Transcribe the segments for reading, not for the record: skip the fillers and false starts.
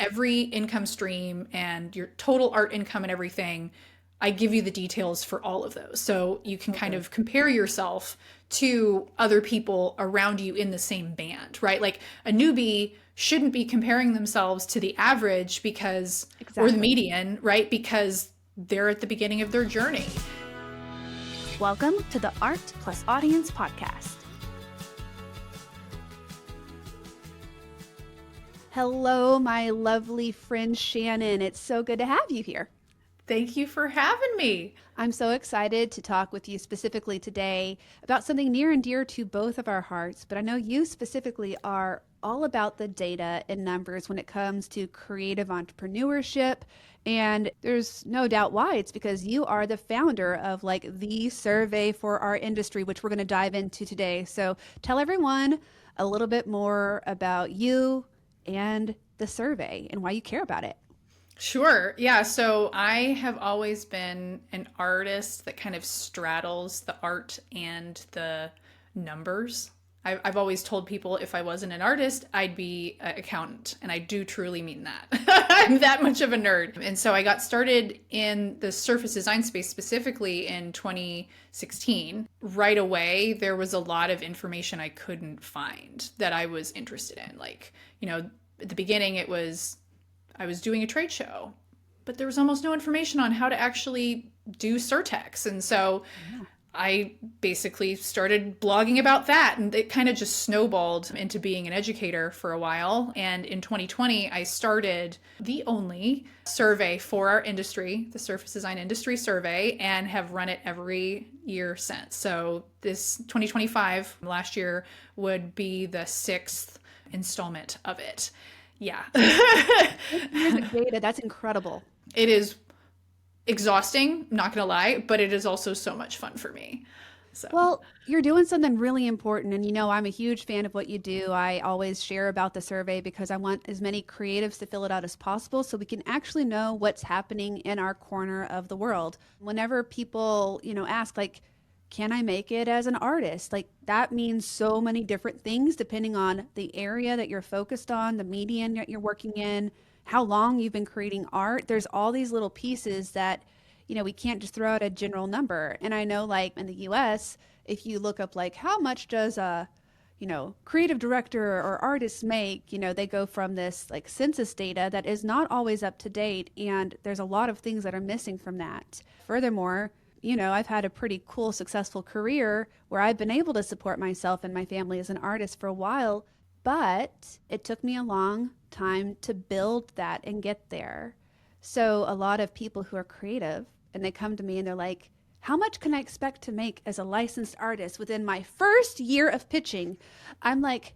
every income stream and your total art income and everything. I give you the details for all of those. So you can kind of compare yourself to other people around you in the same band, right? Like a newbie shouldn't be comparing themselves to the average because, or the Exactly. median, right? Because they're at the beginning of their journey. Welcome to the Art Plus Audience podcast. Hello, my lovely friend Shannon. It's so good to have you here. Thank you for having me. I'm so excited to talk with you specifically today about something near and dear to both of our hearts, but I know you specifically are all about the data and numbers when it comes to creative entrepreneurship. And there's no doubt why. It's because you are the founder of like the survey for our industry, which we're going to dive into today. So tell everyone a little bit more about you and the survey and why you care about it. Sure. Yeah. So I have always been an artist that kind of straddles the art and the numbers. I've always told people if I wasn't an artist, I'd be an accountant. And I do truly mean that. I'm that much of a nerd. And so I got started in the surface design space specifically in 2016. Right away, there was a lot of information I couldn't find that I was interested in. Like, at the beginning, I was doing a trade show, but there was almost no information on how to actually do Surtex. And so I basically started blogging about that, and it kind of just snowballed into being an educator for a while. And in 2020, I started the only survey for our industry, the Surface Design Industry Survey, and have run it every year since. So this 2025, last year, would be the sixth installment of it. Yeah. Years of data, that's incredible. It is exhausting, not gonna lie, but it is also so much fun for me. So, Well, you're doing something really important. And I'm a huge fan of what you do. I always share about the survey because I want as many creatives to fill it out as possible so we can actually know what's happening in our corner of the world. Whenever people, ask, like, can I make it as an artist? Like, that means so many different things depending on the area that you're focused on, the medium that you're working in, how long you've been creating art. There's all these little pieces that we can't just throw out a general number. And I know, like, in the US, if you look up, like, how much does a, creative director or artist make, they go from this, like, census data that is not always up to date. And there's a lot of things that are missing from that. Furthermore, I've had a pretty cool, successful career where I've been able to support myself and my family as an artist for a while, but it took me a long time to build that and get there. So a lot of people who are creative and they come to me and they're like, how much can I expect to make as a licensed artist within my first year of pitching? I'm like,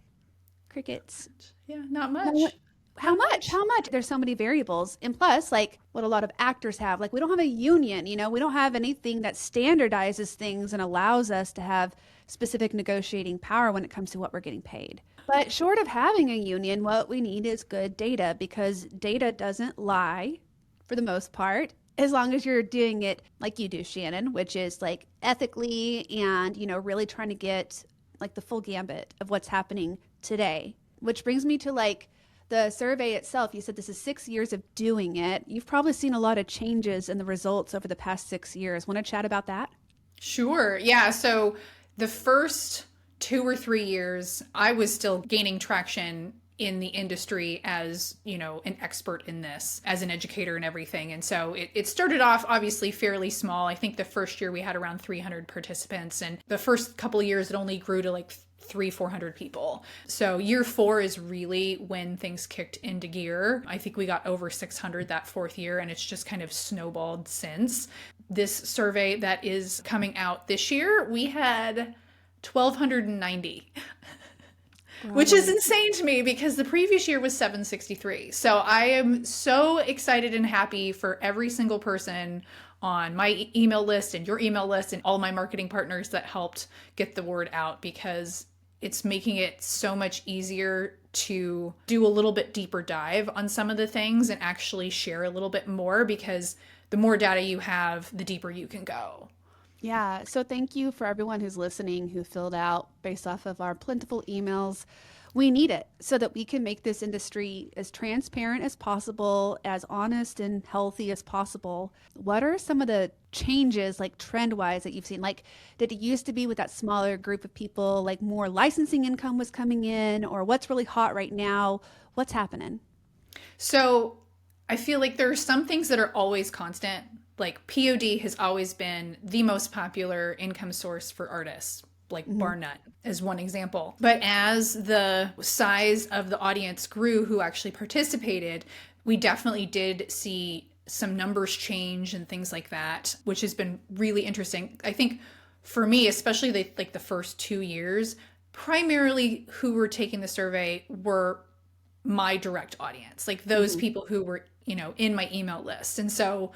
crickets. yeah, not much. No, how much? How much? There's so many variables. And plus, like what a lot of actors have, like we don't have a union, we don't have anything that standardizes things and allows us to have specific negotiating power when it comes to what we're getting paid. But short of having a union, what we need is good data because data doesn't lie for the most part, as long as you're doing it like you do, Shannon, which is like ethically and, really trying to get like the full gambit of what's happening today. Which brings me to like the survey itself. You said this is 6 years of doing it. You've probably seen a lot of changes in the results over the past 6 years. Want to chat about that? Sure. Yeah. So the first 2 or 3 years, I was still gaining traction in the industry as, an expert in this, as an educator and everything. And so it started off obviously fairly small. I think the first year we had around 300 participants. And the first couple of years, it only grew to like 400 people. So year 4 is really when things kicked into gear. I think we got over 600 that fourth year, and it's just kind of snowballed since. This survey that is coming out this year, we had 1,290. Which is insane to me because the previous year was 763. So I am so excited and happy for every single person on my email list and your email list and all my marketing partners that helped get the word out, because it's making it so much easier to do a little bit deeper dive on some of the things and actually share a little bit more, because the more data you have, the deeper you can go. Yeah, so thank you for everyone who's listening who filled out based off of our plentiful emails. We need it so that we can make this industry as transparent as possible, as honest and healthy as possible. What are some of the changes, like trend wise, that you've seen? Like, did it used to be with that smaller group of people, like more licensing income was coming in, or what's really hot right now? What's happening? So I feel like there are some things that are always constant. Like POD has always been the most popular income source for artists, like bar none as one example. But as the size of the audience grew who actually participated, we definitely did see some numbers change and things like that, which has been really interesting. I think for me, especially the first 2 years, primarily who were taking the survey were my direct audience, like those people who were, in my email list. And so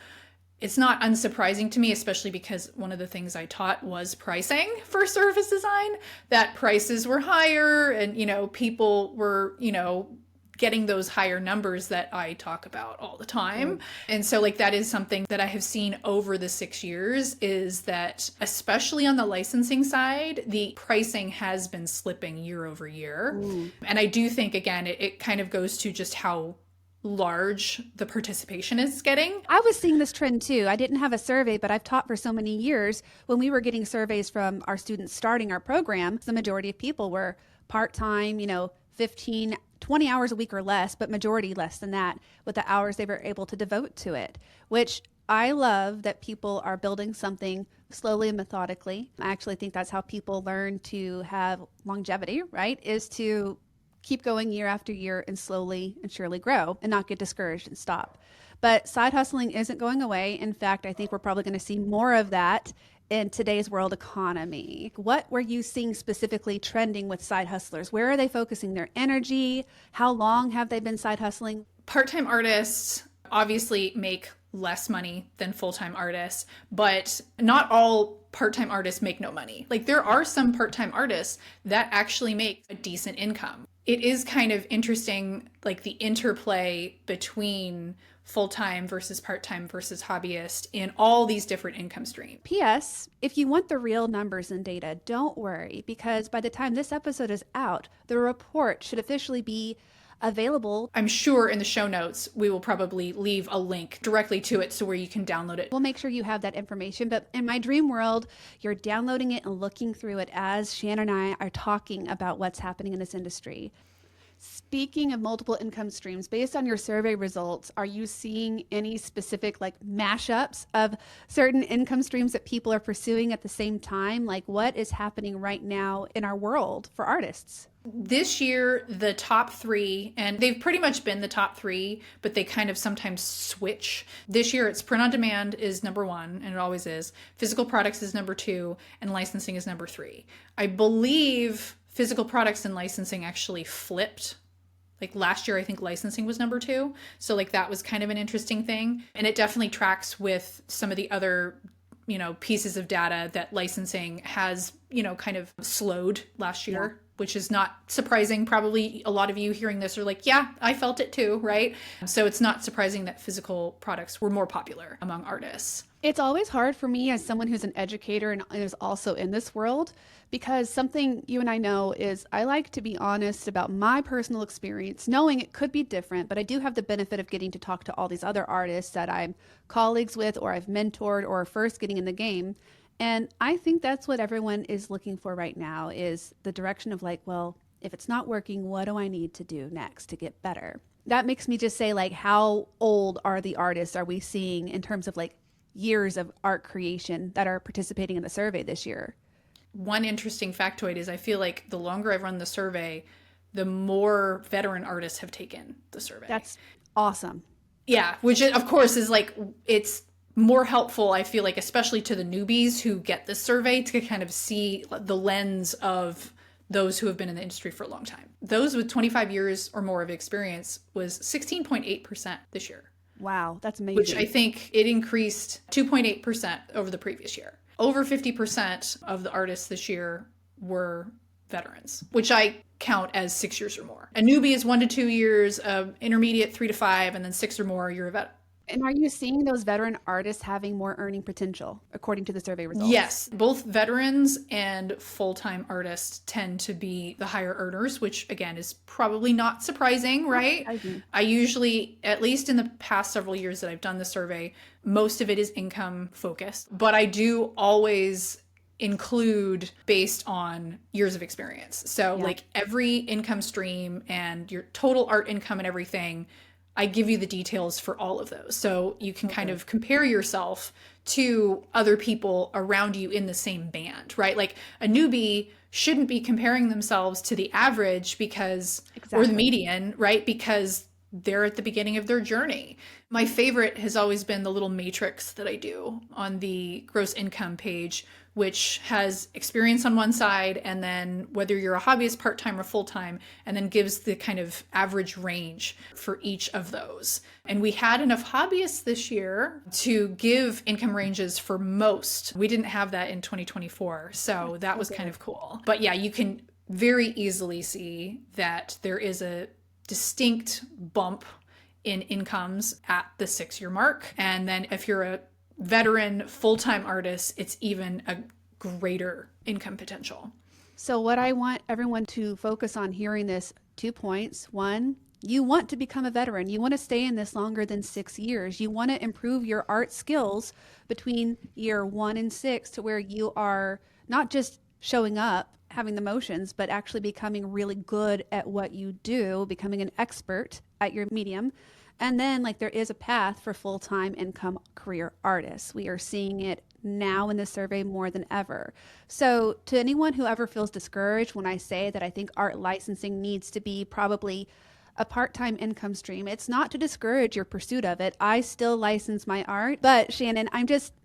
it's not unsurprising to me, especially because one of the things I taught was pricing for service design, that prices were higher and, people were, getting those higher numbers that I talk about all the time. And so that is something that I have seen over the 6 years, is that especially on the licensing side, the pricing has been slipping year over year. And I do think, again, it kind of goes to just how large the participation is getting. I was seeing this trend too. I didn't have a survey, but I've taught for so many years. When we were getting surveys from our students starting our program, the majority of people were part-time, 15, 20 hours a week or less, but majority less than that, with the hours they were able to devote to it, which I love that people are building something slowly and methodically. I actually think that's how people learn to have longevity, right? Is to keep going year after year and slowly and surely grow and not get discouraged and stop. But side hustling isn't going away. In fact, I think we're probably going to see more of that in today's world economy. What were you seeing specifically trending with side hustlers? Where are they focusing their energy? How long have they been side hustling? Part-time artists obviously make less money than full-time artists, but not all part-time artists make no money. Like, there are some part-time artists that actually make a decent income. It is kind of interesting, like the interplay between full-time versus part-time versus hobbyist in all these different income streams. P.S. If you want the real numbers and data, don't worry, because by the time this episode is out, the report should officially be available. I'm sure in the show notes, we will probably leave a link directly to it so where you can download it. We'll make sure you have that information. But in my dream world, you're downloading it and looking through it as Shannon and I are talking about what's happening in this industry. Speaking of multiple income streams, based on your survey results, are you seeing any specific mashups of certain income streams that people are pursuing at the same time? Like, what is happening right now in our world for artists? This year, the top three, and they've pretty much been the top three, but they kind of sometimes switch. This year, it's print on demand is number one, and it always is. Physical products is number two, and licensing is number three. I believe physical products and licensing actually flipped. Like last year, I think licensing was number two. So that was kind of an interesting thing. And it definitely tracks with some of the other pieces of data that licensing has, kind of slowed last year, which is not surprising. Probably a lot of you hearing this are like, yeah, I felt it too, right? So it's not surprising that physical products were more popular among artists. It's always hard for me as someone who's an educator and is also in this world, because something you and I know is I like to be honest about my personal experience, knowing it could be different, but I do have the benefit of getting to talk to all these other artists that I'm colleagues with or I've mentored or are first getting in the game. And I think that's what everyone is looking for right now, is the direction of well, if it's not working, what do I need to do next to get better? That makes me just say, how old are the artists are we seeing in terms of years of art creation that are participating in the survey this year? One interesting factoid is I feel like the longer I've run the survey, the more veteran artists have taken the survey. That's awesome. Yeah, which of course is it's more helpful, I feel like, especially to the newbies who get this survey, to kind of see the lens of those who have been in the industry for a long time. Those with 25 years or more of experience was 16.8% this year. Wow, that's amazing. Which I think it increased 2.8% over the previous year. Over 50% of the artists this year were veterans, which I count as 6 years or more. A newbie is 1 to 2 years, intermediate 3 to 5, and then 6 or more, you're a vet. And are you seeing those veteran artists having more earning potential according to the survey results? Yes, both veterans and full-time artists tend to be the higher earners, which again is probably not surprising, Not right? surprising. I usually, at least in the past several years that I've done the survey, most of it is income focused, but I do always include based on years of experience. So Yeah. like every income stream and your total art income and everything, I give you the details for all of those. So you can kind Okay. of compare yourself to other people around you in the same band, right? Like a newbie shouldn't be comparing themselves to the average because, or the Exactly. median, right? Because they're at the beginning of their journey. My favorite has always been the little matrix that I do on the gross income page, which has experience on one side and then whether you're a hobbyist, part time, or full time, and then gives the kind of average range for each of those. And we had enough hobbyists this year to give income ranges for most. We didn't have that in 2024. So that So was kind good. of cool. But yeah, you can very easily see that there is a distinct bump in incomes at the 6 year mark. And then if you're a veteran full time artist, it's even a greater income potential. So, what I want everyone to focus on hearing this 2 points. One, you want to become a veteran. You want to stay in this longer than 6 years. You want to improve your art skills between year 1 and 6 to where you are not just showing up, having the motions, but actually becoming really good at what you do, becoming an expert at your medium. And then, like, there is a path for full time income career artists. We are seeing it now in the survey more than ever. So, to anyone who ever feels discouraged when I say that I think art licensing needs to be probably a part time income stream, it's not to discourage your pursuit of it. I still license my art. But, Shannon,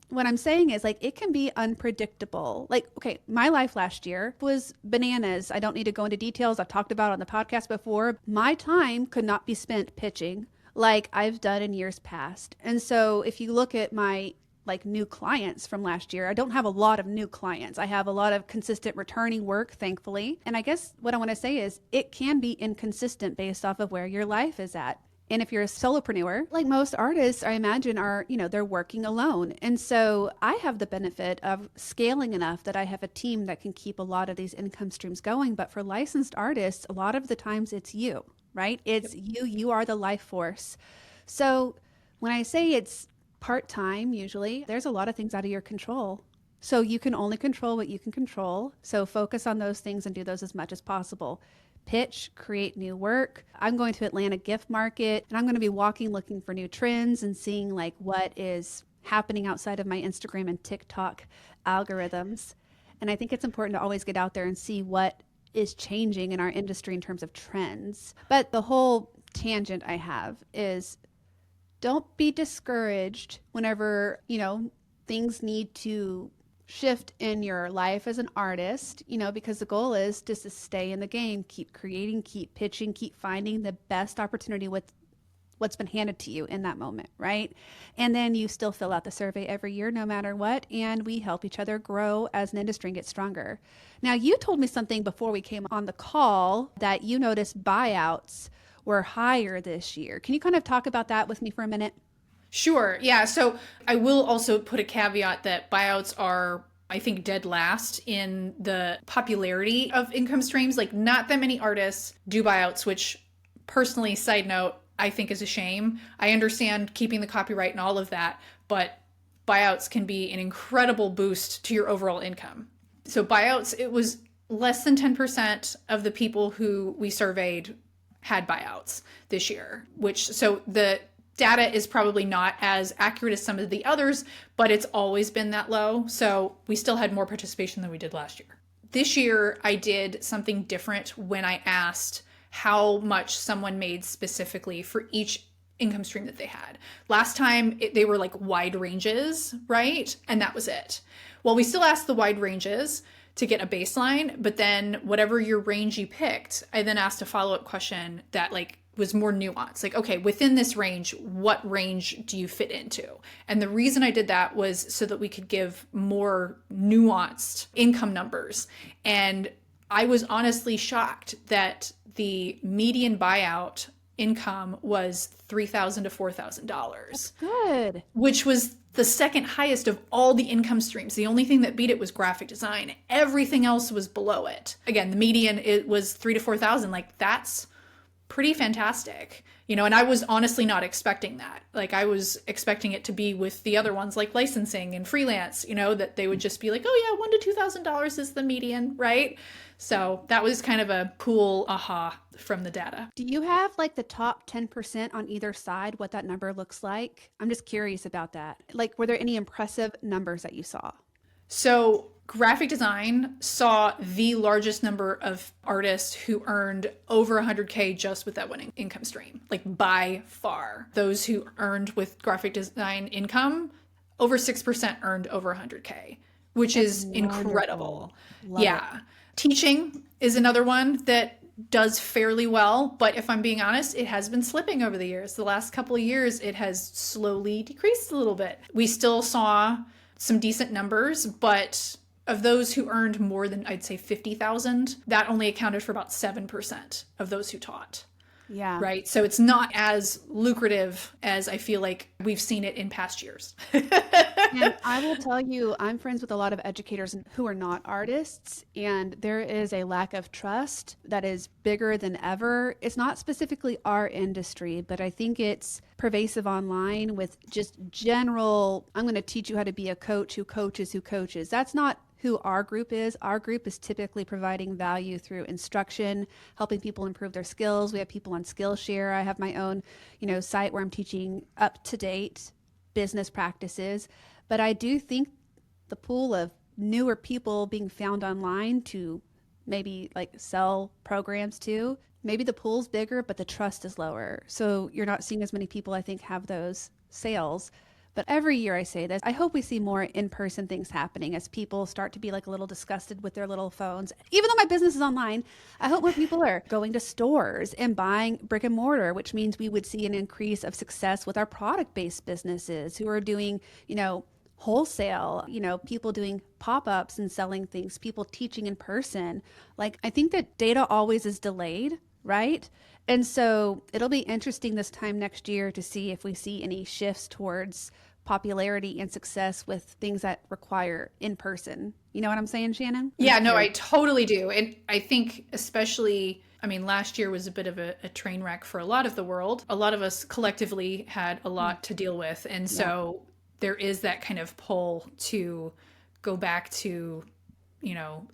what I'm saying is like it can be unpredictable. Like, okay, my life last year was bananas. I don't need to go into details. I've talked about it on the podcast before. My time could not be spent pitching like I've done in years past. And so if you look at my like new clients from last year, I don't have a lot of new clients. I have a lot of consistent returning work, thankfully. And I guess what I want to say is it can be inconsistent based off of where your life is at. And if you're a solopreneur, like most artists, I imagine are, they're working alone. And so I have the benefit of scaling enough that I have a team that can keep a lot of these income streams going. But for licensed artists, a lot of the times it's you, right? It's you are the life force. So when I say it's part time, usually there's a lot of things out of your control. So you can only control what you can control. So focus on those things and do those as much as possible. Pitch, create new work. I'm going to Atlanta gift market and I'm going to be walking looking for new trends and seeing like what is happening outside of my Instagram and TikTok algorithms. And I think it's important to always get out there and see what is changing in our industry in terms of trends. But the whole tangent I have is don't be discouraged whenever, things need to shift in your life as an artist, because the goal is just to stay in the game, keep creating, keep pitching, keep finding the best opportunity with what's been handed to you in that moment, right? And then you still fill out the survey every year, no matter what. And we help each other grow as an industry and get stronger. Now, you told me something before we came on the call that you noticed buyouts were higher this year. Can you kind of talk about that with me for a minute? Sure. Yeah. So I will also put a caveat that buyouts are, I think, dead last in the popularity of income streams. Like, not that many artists do buyouts, which personally, side note, I think is a shame. I understand keeping the copyright and all of that, but buyouts can be an incredible boost to your overall income. So, buyouts, it was less than 10% of the people who we surveyed had buyouts this year, which, so the data is probably not as accurate as some of the others, but it's always been that low. So we still had more participation than we did last year. This year, I did something different when I asked how much someone made specifically for each income stream that they had. Last time, they were like wide ranges, right? And that was it. Well, we still asked the wide ranges to get a baseline, but then whatever your range you picked, I then asked a follow-up question that like was more nuanced. Like, okay, within this range, what range do you fit into? And the reason I did that was so that we could give more nuanced income numbers. And I was honestly shocked that the median buyout income was $3,000 to $4,000, Good. which was the second highest of all the income streams. The only thing that beat it was graphic design. Everything else was below it. Again, the median, it was 3 to 4,000. Like, that's pretty fantastic. And I was honestly not expecting that. Like, I was expecting it to be with the other ones like licensing and freelance, that they would just be like, oh yeah, $1,000 to $2,000 is the median, right? So that was kind of a cool aha from the data. Do you have like the top 10% on either side, what that number looks like? I'm just curious about that. Like, were there any impressive numbers that you saw? So graphic design saw the largest number of artists who earned over 100K just with that one income stream, like by far. Those who earned with graphic design income, over 6% earned over 100K, which is incredible. Yeah. Teaching is another one that does fairly well, but if I'm being honest, it has been slipping over the years. The last couple of years, it has slowly decreased a little bit. We still saw some decent numbers, but of those who earned more than, I'd say, 50,000, that only accounted for about 7% of those who taught. Yeah. Right. So it's not as lucrative as I feel like we've seen it in past years. And I will tell you, I'm friends with a lot of educators who are not artists, and there is a lack of trust that is bigger than ever. It's not specifically our industry, but I think it's pervasive online with just general, I'm going to teach you how to be a coach who coaches who coaches. That's not who our group is. Our group is typically providing value through instruction, helping people improve their skills. We have people on Skillshare. I have my own, site where I'm teaching up-to-date business practices. But I do think the pool of newer people being found online to maybe like sell programs to, maybe the pool's bigger, but the trust is lower. So you're not seeing as many people, I think, have those sales. But every year I say this, I hope we see more in-person things happening as people start to be like a little disgusted with their little phones. Even though my business is online, I hope more people are going to stores and buying brick and mortar, which means we would see an increase of success with our product-based businesses who are doing, wholesale, people doing pop-ups and selling things, people teaching in person. Like, I think that data always is delayed, right? And so it'll be interesting this time next year to see if we see any shifts towards popularity and success with things that require in person. You know what I'm saying, Shannon? Yeah, no, I totally do. And I think especially, last year was a bit of a train wreck for a lot of the world. A lot of us collectively had a lot to deal with. And so there is that kind of pull to go back to,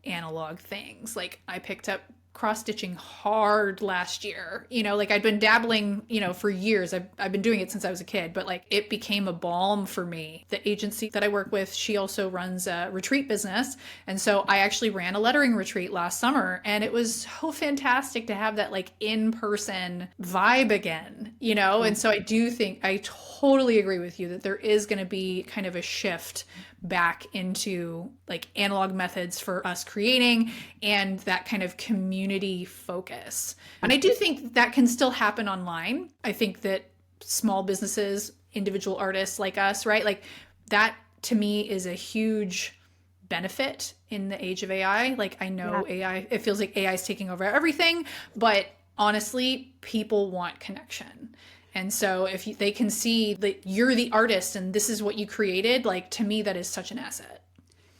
analog things. Like, I picked up cross-stitching hard last year. I'd been dabbling, for years. I've been doing it since I was a kid, but like, it became a balm for me. The agency that I work with, she also runs a retreat business. And so I actually ran a lettering retreat last summer, and it was so fantastic to have that like in-person vibe again, And so I do think, I totally agree with you that there is going to be kind of a shift back into like analog methods for us creating and that kind of community focus. And I do think that can still happen online. I think that small businesses, individual artists like us, right? Like, that to me is a huge benefit in the age of AI. Like, I know AI, it feels like AI is taking over everything, but honestly, people want connection. And so if they can see that you're the artist and this is what you created, like, to me, that is such an asset.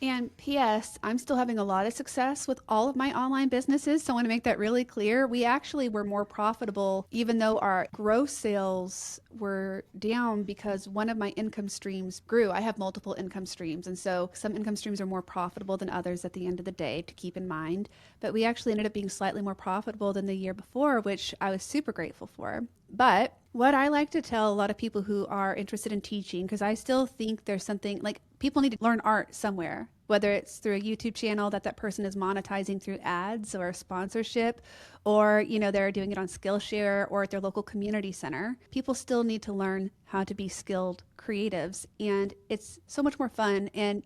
And P.S., I'm still having a lot of success with all of my online businesses. So I want to make that really clear. We actually were more profitable, even though our gross sales were down, because one of my income streams grew. I have multiple income streams. And so some income streams are more profitable than others at the end of the day, to keep in mind. But we actually ended up being slightly more profitable than the year before, which I was super grateful for. But what I like to tell a lot of people who are interested in teaching, because I still think there's something like, people need to learn art somewhere, whether it's through a YouTube channel that person is monetizing through ads or sponsorship, or, they're doing it on Skillshare or at their local community center. People still need to learn how to be skilled creatives, and it's so much more fun, and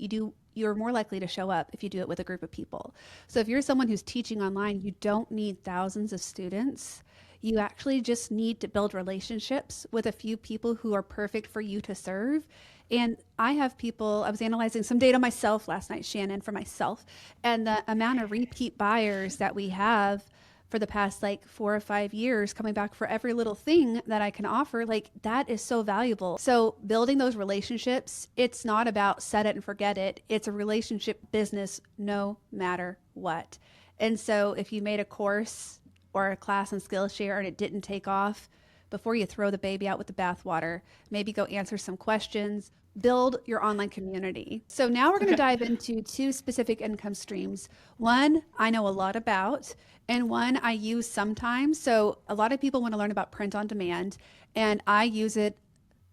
you're more likely to show up if you do it with a group of people. So if you're someone who's teaching online, you don't need thousands of students. You actually just need to build relationships with a few people who are perfect for you to serve. And I was analyzing some data myself last night, Shannon, for myself, and the amount of repeat buyers that we have for the past like 4 or 5 years, coming back for every little thing that I can offer. Like that is so valuable. So building those relationships, it's not about set it and forget it. It's a relationship business no matter what. And so if you made a course or a class on Skillshare and it didn't take off, before you throw the baby out with the bathwater, maybe go answer some questions, build your online community. So now we're going to dive into two specific income streams. One I know a lot about, and one I use sometimes. So a lot of people want to learn about print on demand, and I use it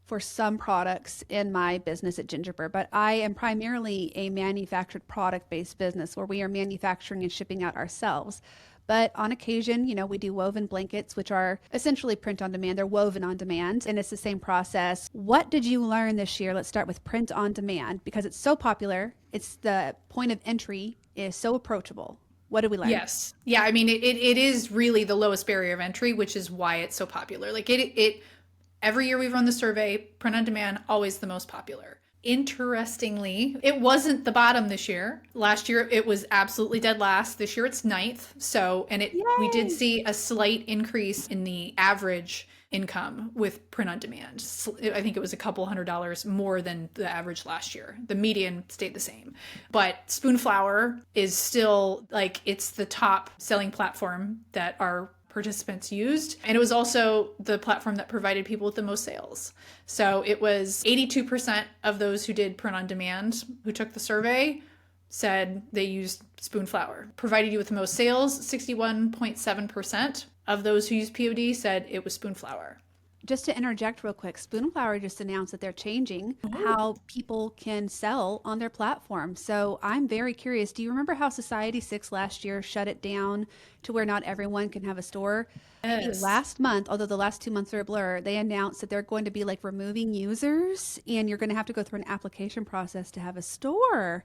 for some products in my business at Gingerbread, but I am primarily a manufactured product based business where we are manufacturing and shipping out ourselves. But on occasion, we do woven blankets, which are essentially print on demand. They're woven on demand, and it's the same process. What did you learn this year? Let's start with print on demand because it's so popular. It's the point of entry is so approachable. What did we learn? Yes. Yeah. I mean, it is really the lowest barrier of entry, which is why it's so popular. Like every year we've run the survey, print on demand, always the most popular. Interestingly, it wasn't the bottom this year. Last year, it was absolutely dead last. This year, it's ninth. So, we did see a slight increase in the average income with print on demand. I think it was a couple $100 more than the average last year. The median stayed the same. But Spoonflower is still like, it's the top selling platform that our participants used. And it was also the platform that provided people with the most sales. So it was 82% of those who did print on demand who took the survey said they used Spoonflower. Provided you with the most sales, 61.7% of those who used POD said it was Spoonflower. Just to interject real quick, Spoonflower just announced that they're changing how people can sell on their platform. So I'm very curious. Do you remember how Society6 last year shut it down to where not everyone can have a store? Yes. Last month, although the last 2 months are a blur, they announced that they're going to be like removing users and you're going to have to go through an application process to have a store.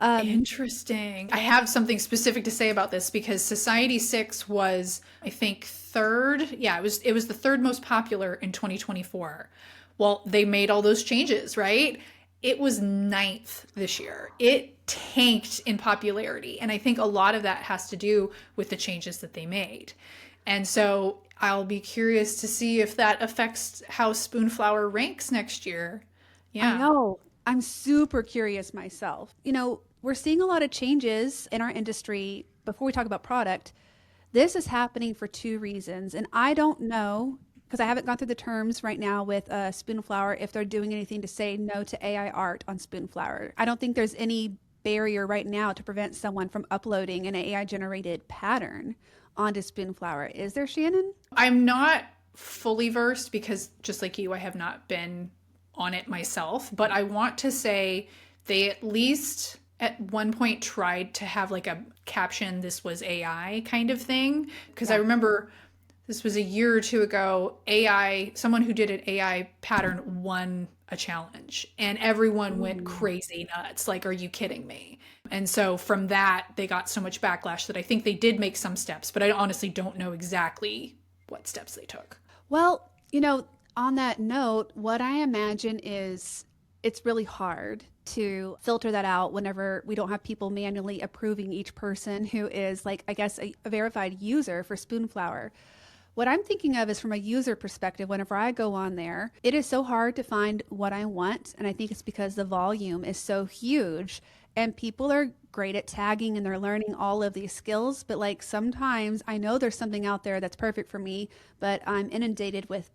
Interesting. I have something specific to say about this because Society6 was, I think, third. Yeah, it was the third most popular in 2024. Well, they made all those changes, right? It was ninth this year. It tanked in popularity. And I think a lot of that has to do with the changes that they made. And so I'll be curious to see if that affects how Spoonflower ranks next year. Yeah. I know. I'm super curious myself. We're seeing a lot of changes in our industry. Before we talk about product, this is happening for two reasons. And I don't know, because I haven't gone through the terms right now with Spoonflower, if they're doing anything to say no to AI art on Spoonflower. I don't think there's any barrier right now to prevent someone from uploading an AI generated pattern onto Spoonflower. Is there, Shannon? I'm not fully versed because just like you, I have not been on it myself, but I want to say they at least at one point tried to have like a caption, this was AI kind of thing. Because I remember this was a year or two ago, someone who did an AI pattern won a challenge and everyone went crazy nuts. Like, are you kidding me? And so from that, they got so much backlash that I think they did make some steps, but I honestly don't know exactly what steps they took. Well, on that note, what I imagine is it's really hard to filter that out whenever we don't have people manually approving each person who is like, I guess, a verified user for Spoonflower. What I'm thinking of is from a user perspective, whenever I go on there, it is so hard to find what I want. And I think it's because the volume is so huge and people are great at tagging and they're learning all of these skills. But like sometimes I know there's something out there that's perfect for me, but I'm inundated with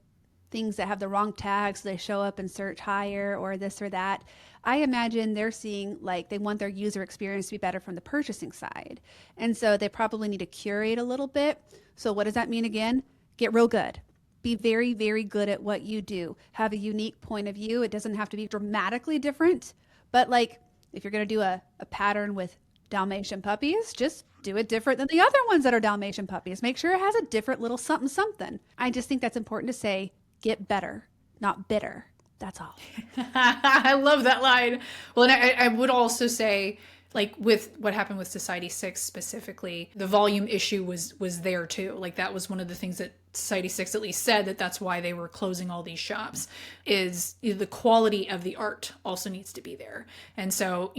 things that have the wrong tags. So they show up in search higher or this or that. I imagine they're seeing like they want their user experience to be better from the purchasing side. And so they probably need to curate a little bit. So what does that mean again? Get real good. Be very, very good at what you do. Have a unique point of view. It doesn't have to be dramatically different, but like if you're going to do a pattern with Dalmatian puppies, just do it different than the other ones that are Dalmatian puppies. Make sure it has a different little something, something. I just think that's important to say. Get better, not bitter. That's all. I love that line. Well, and I would also say, like with what happened with Society6 specifically, the volume issue was there too. Like that was one of the things that Society6 at least said that's why they were closing all these shops is the quality of the art also needs to be there. And so,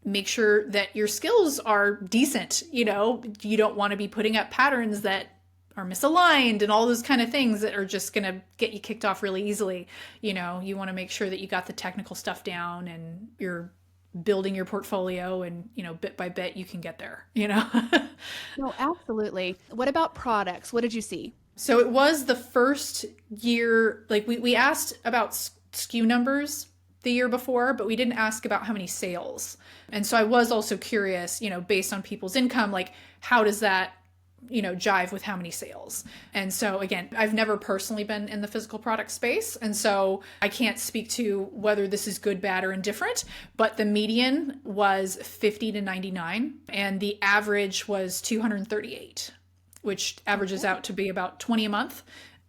make sure that your skills are decent. You know, you don't want to be putting up patterns that are misaligned and all those kind of things that are just going to get you kicked off really easily. You know, you want to make sure that you got the technical stuff down and you're building your portfolio, and, you know, bit by bit you can get there, you know. No, absolutely. What about products? What did you see? So it was the first year, like we asked about SKU numbers the year before, but we didn't ask about how many sales. And so I was also curious, you know, based on people's income, like how does that, you know, jive with how many sales? And so again, I've never personally been in the physical product space, and so I can't speak to whether this is good, bad, or indifferent, but the median was 50 to 99 and the average was 238, which averages out to be about 20 a month.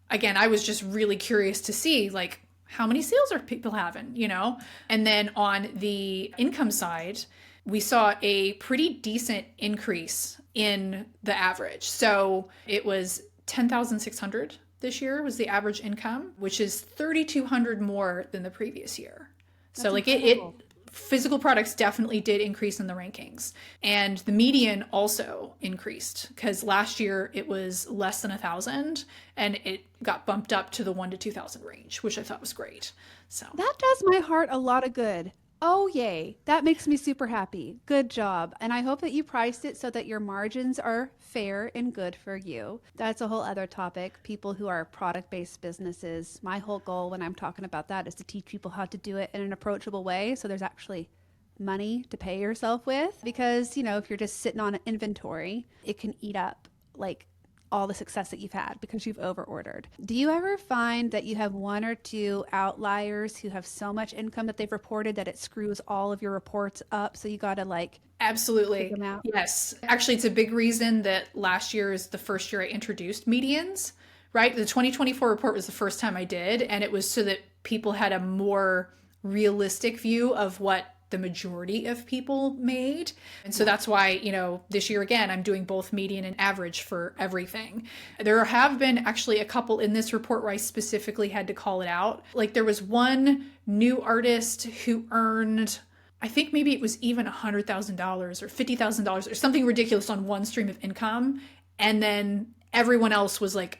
Again, I was just really curious to see, like, how many sales are people having, you know? And then on the income side, we saw a pretty decent increase in the average. So it was 10,600 this year was the average income, which is 3,200 more than the previous year. That's So like incredible. physical products definitely did increase in the rankings, and the median also increased because last year it was less than 1,000 and it got bumped up to the 1 to 2,000 range, which I thought was great. So That does my heart a lot of good. Oh, yay. That makes me super happy. Good job. And I hope that you priced it so that your margins are fair and good for you. That's a whole other topic. People who are product-based businesses, my whole goal when I'm talking about that is to teach people how to do it in an approachable way so there's actually money to pay yourself with. Because, you know, if you're just sitting on an inventory, it can eat up like all the success that you've had because you've over ordered. Do you ever find that you have one or two outliers who have so much income that they've reported that it screws all of your reports up? So you got to like take absolutely. them out? Yes. Actually, it's a big reason that last year is the first year I introduced medians, right? The 2024 report was the first time I did, and it was so that people had a more realistic view of what the majority of people made. And so that's why, you know, this year again, I'm doing both median and average for everything. There have been actually a couple in this report where I specifically had to call it out. Like there was one new artist who earned, I think maybe it was even $100,000 or $50,000 or something ridiculous on one stream of income. And then everyone else was like,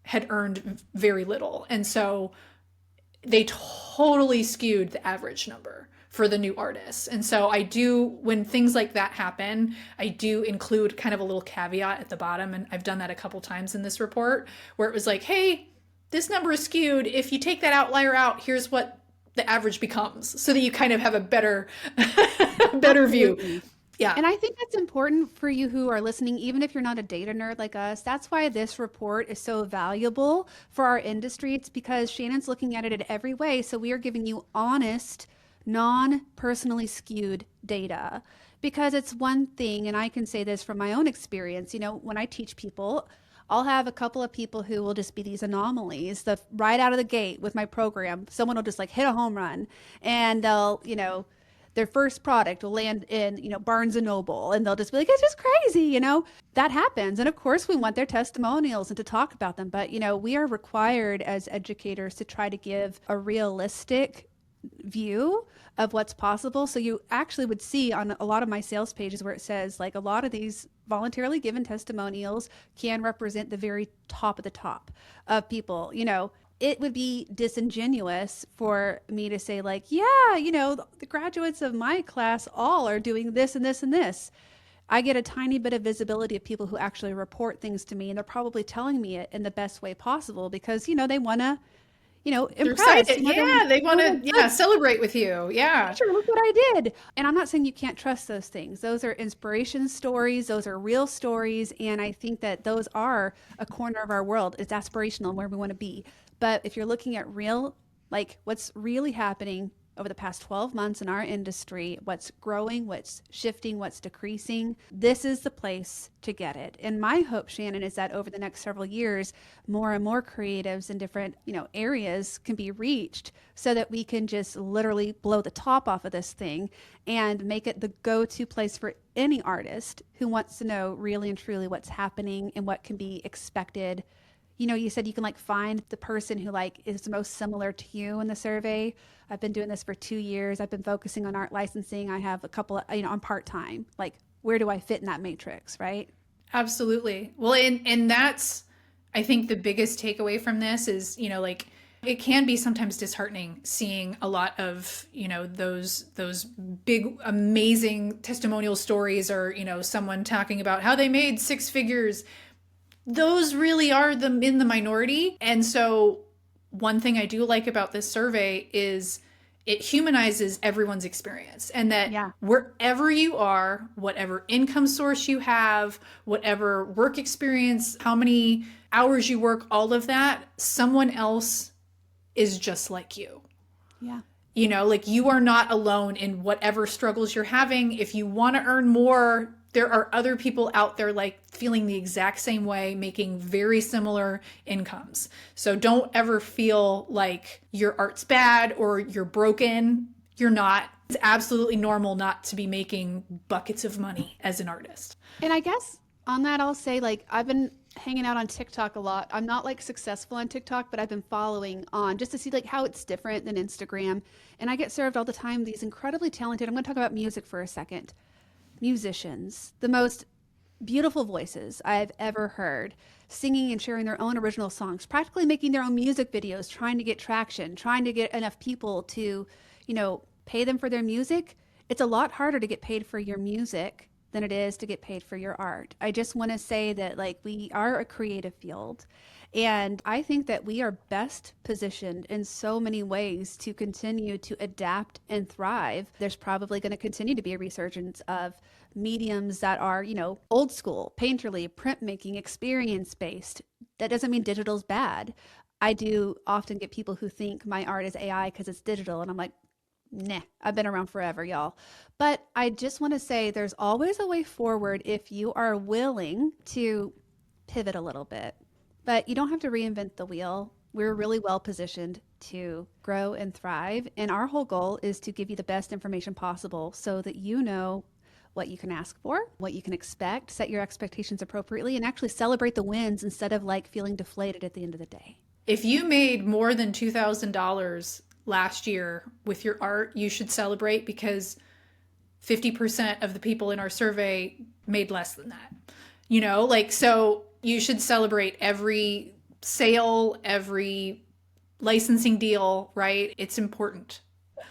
had earned very little. And so they totally skewed the average number for the new artists. And so I do, when things like that happen, I do include kind of a little caveat at the bottom. And I've done that a couple times in this report where it was like, hey, this number is skewed. If you take that outlier out, here's what the average becomes, so that you kind of have a better, better view. Absolutely. Yeah. And I think that's important for you who are listening, even if you're not a data nerd like us. That's why this report is so valuable for our industry. It's because Shannon's looking at it in every way. So we are giving you honest, non-personally skewed data. Because it's one thing, and I can say this from my own experience, you know, when I teach people, I'll have a couple of people who will just be these anomalies. The right out of the gate with my program, someone will just like hit a home run and they'll, you know, their first product will land in, you know, Barnes and Noble, and they'll just be like, it's just crazy, you know, that happens. And of course we want their testimonials and to talk about them. But, you know, we are required as educators to try to give a realistic view of what's possible. So you actually would see on a lot of my sales pages where it says like a lot of these voluntarily given testimonials can represent the very top of the top of people, you know. It would be disingenuous for me to say like, yeah, you know, the graduates of my class all are doing this and this and this. I get a tiny bit of visibility of people who actually report things to me, and they're probably telling me it in the best way possible because, you know, they want to, you know, They're impress. excited. You know, Yeah. They want they're to, like, yeah, celebrate with you. Yeah. teacher, look what I did. And I'm not saying you can't trust those things. Those are inspiration stories. Those are real stories. And I think that those are a corner of our world. It's aspirational and where we want to be. But if you're looking at real, like what's really happening over the past 12 months in our industry, what's growing, what's shifting, what's decreasing, this is the place to get it. And my hope, Shannon, is that over the next several years, more and more creatives in different, you know, areas can be reached so that we can just literally blow the top off of this thing and make it the go-to place for any artist who wants to know really and truly what's happening and what can be expected, You said you can like find the person who like is the most similar to you in the survey. I've been doing this for 2 years. I've been focusing on art licensing. I have a couple of, I'm part-time. Like, where do I fit in that matrix, right? Absolutely. Well, and that's, I think the biggest takeaway from this is, like it can be sometimes disheartening seeing a lot of, those big, amazing testimonial stories or, someone talking about how they made six figures. Those really are in the minority. And so one thing I do like about this survey is it humanizes everyone's experience, and that Yeah. wherever you are, whatever income source you have, whatever work experience, how many hours you work, all of that, someone else is just like you. Yeah. Like you are not alone in whatever struggles you're having. If you want to earn more, there are other people out there like feeling the exact same way, making very similar incomes. So don't ever feel like your art's bad or you're broken. You're not. It's absolutely normal not to be making buckets of money as an artist. And I guess on that, I'll say like I've been hanging out on TikTok a lot. I'm not like successful on TikTok, but I've been following on just to see like how it's different than Instagram. And I get served all the time these incredibly talented, I'm going to talk about music for a second, musicians, the most beautiful voices I've ever heard, singing and sharing their own original songs, practically making their own music videos, trying to get traction, trying to get enough people to, pay them for their music. It's a lot harder to get paid for your music than it is to get paid for your art. I just want to say that like we are a creative field, and I think that we are best positioned in so many ways to continue to adapt and thrive. There's probably going to continue to be a resurgence of mediums that are, old school, painterly, printmaking, experience based. That doesn't mean digital's bad. I do often get people who think my art is AI because it's digital, and I'm like, nah, I've been around forever, y'all. But I just want to say there's always a way forward if you are willing to pivot a little bit. But you don't have to reinvent the wheel. We're really well positioned to grow and thrive. And our whole goal is to give you the best information possible so that you know what you can ask for, what you can expect, set your expectations appropriately, and actually celebrate the wins instead of like feeling deflated at the end of the day. If you made more than $2,000 last year with your art, you should celebrate, because 50% of the people in our survey made less than that. So you should celebrate every sale, every licensing deal, right? It's important.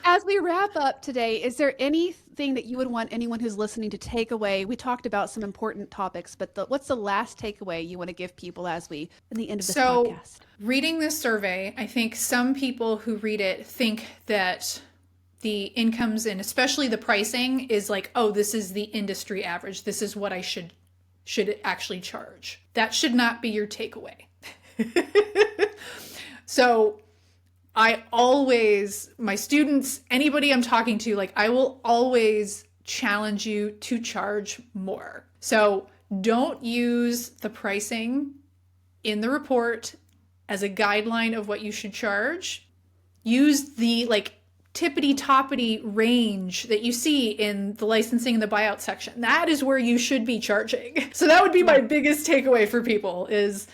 As we wrap up today, is there anything that you would want anyone who's listening to take away? We talked about some important topics, but what's the last takeaway you want to give people as we in the end of this podcast? Reading this survey, I think some people who read it think that the incomes and especially the pricing is like, oh, this is the industry average. This is what I should actually charge. That should not be your takeaway. So my students, anybody I'm talking to, like I will always challenge you to charge more. So don't use the pricing in the report as a guideline of what you should charge. Use the like tippity-toppity range that you see in the licensing and the buyout section. That is where you should be charging. So that would be my biggest takeaway for people is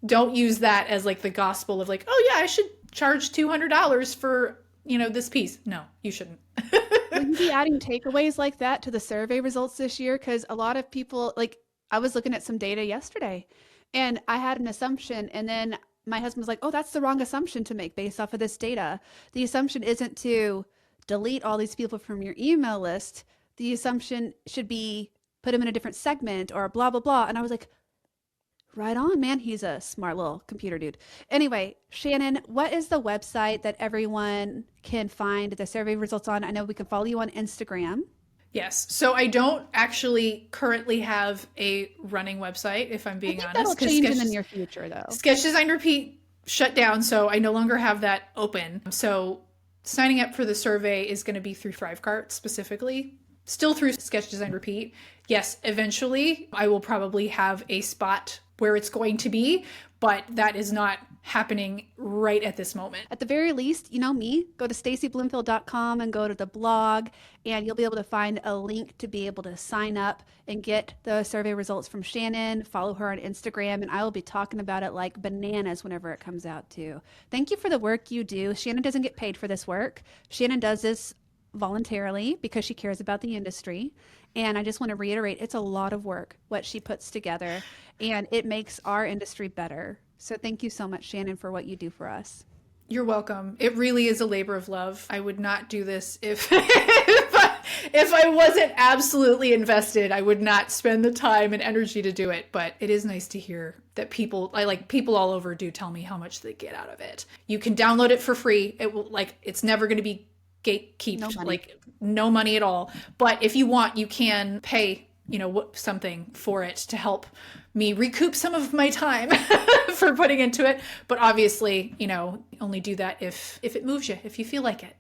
don't use that as like the gospel of like, oh yeah, I should charge $200 for, this piece. No, you shouldn't. Will you be adding takeaways like that to the survey results this year? Because a lot of people, like I was looking at some data yesterday and I had an assumption, and then my husband was like, oh, that's the wrong assumption to make based off of this data. The assumption isn't to delete all these people from your email list. The assumption should be put them in a different segment or blah, blah, blah. And I was like, right on, man. He's a smart little computer dude. Anyway, Shannon, what is the website that everyone can find the survey results on? I know we can follow you on Instagram. Yes. So I don't actually currently have a running website, if I'm being honest. That'll change in the near future, though. Sketch Design Repeat shut down, so I no longer have that open. So signing up for the survey is going to be through Thrivecart specifically. Still through Sketch Design Repeat. Yes, eventually I will probably have a spot where it's going to be, but that is not happening right at this moment. At the very least, you know me, go to staciebloomfield.com and go to the blog, and you'll be able to find a link to be able to sign up and get the survey results from Shannon. Follow her on Instagram, and I will be talking about it like bananas whenever it comes out too. Thank you for the work you do. Shannon doesn't get paid for this work. Shannon does this voluntarily because she cares about the industry. And I just want to reiterate, it's a lot of work what she puts together, and it makes our industry better. So thank you so much, Shannon, for what you do for us. You're welcome. It really is a labor of love. I would not do this if if I wasn't absolutely invested. I would not spend the time and energy to do it. But it is nice to hear that people all over do tell me how much they get out of it. You can download it for free. It will it's never going to be gatekeeped, no money at all. But if you want, you can pay, something for it to help me recoup some of my time for putting into it. But obviously, only do that if it moves you, if you feel like it,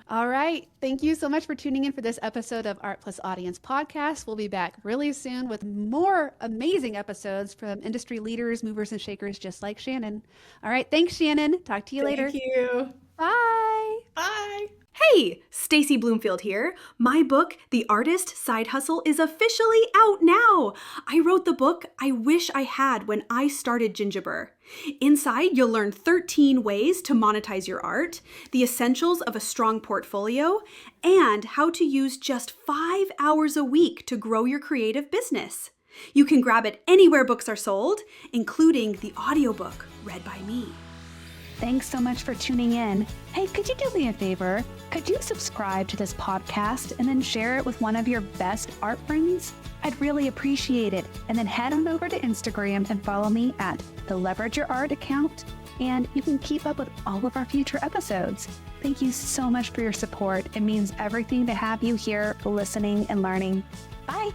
All right. Thank you so much for tuning in for this episode of Art Plus Audience Podcast. We'll be back really soon with more amazing episodes from industry leaders, movers, and shakers just like Shannon. All right. Thanks, Shannon. Talk to you later. Thank you. Bye. Bye. Hey, Stacie Bloomfield here. My book, The Artist Side Hustle, is officially out now. I wrote the book I wish I had when I started Gingerbread. Inside, you'll learn 13 ways to monetize your art, the essentials of a strong portfolio, and how to use just 5 hours a week to grow your creative business. You can grab it anywhere books are sold, including the audiobook read by me. Thanks so much for tuning in. Hey, could you do me a favor? Could you subscribe to this podcast and then share it with one of your best art friends? I'd really appreciate it. And then head on over to Instagram and follow me at the Leverage Your Art account, and you can keep up with all of our future episodes. Thank you so much for your support. It means everything to have you here listening and learning. Bye.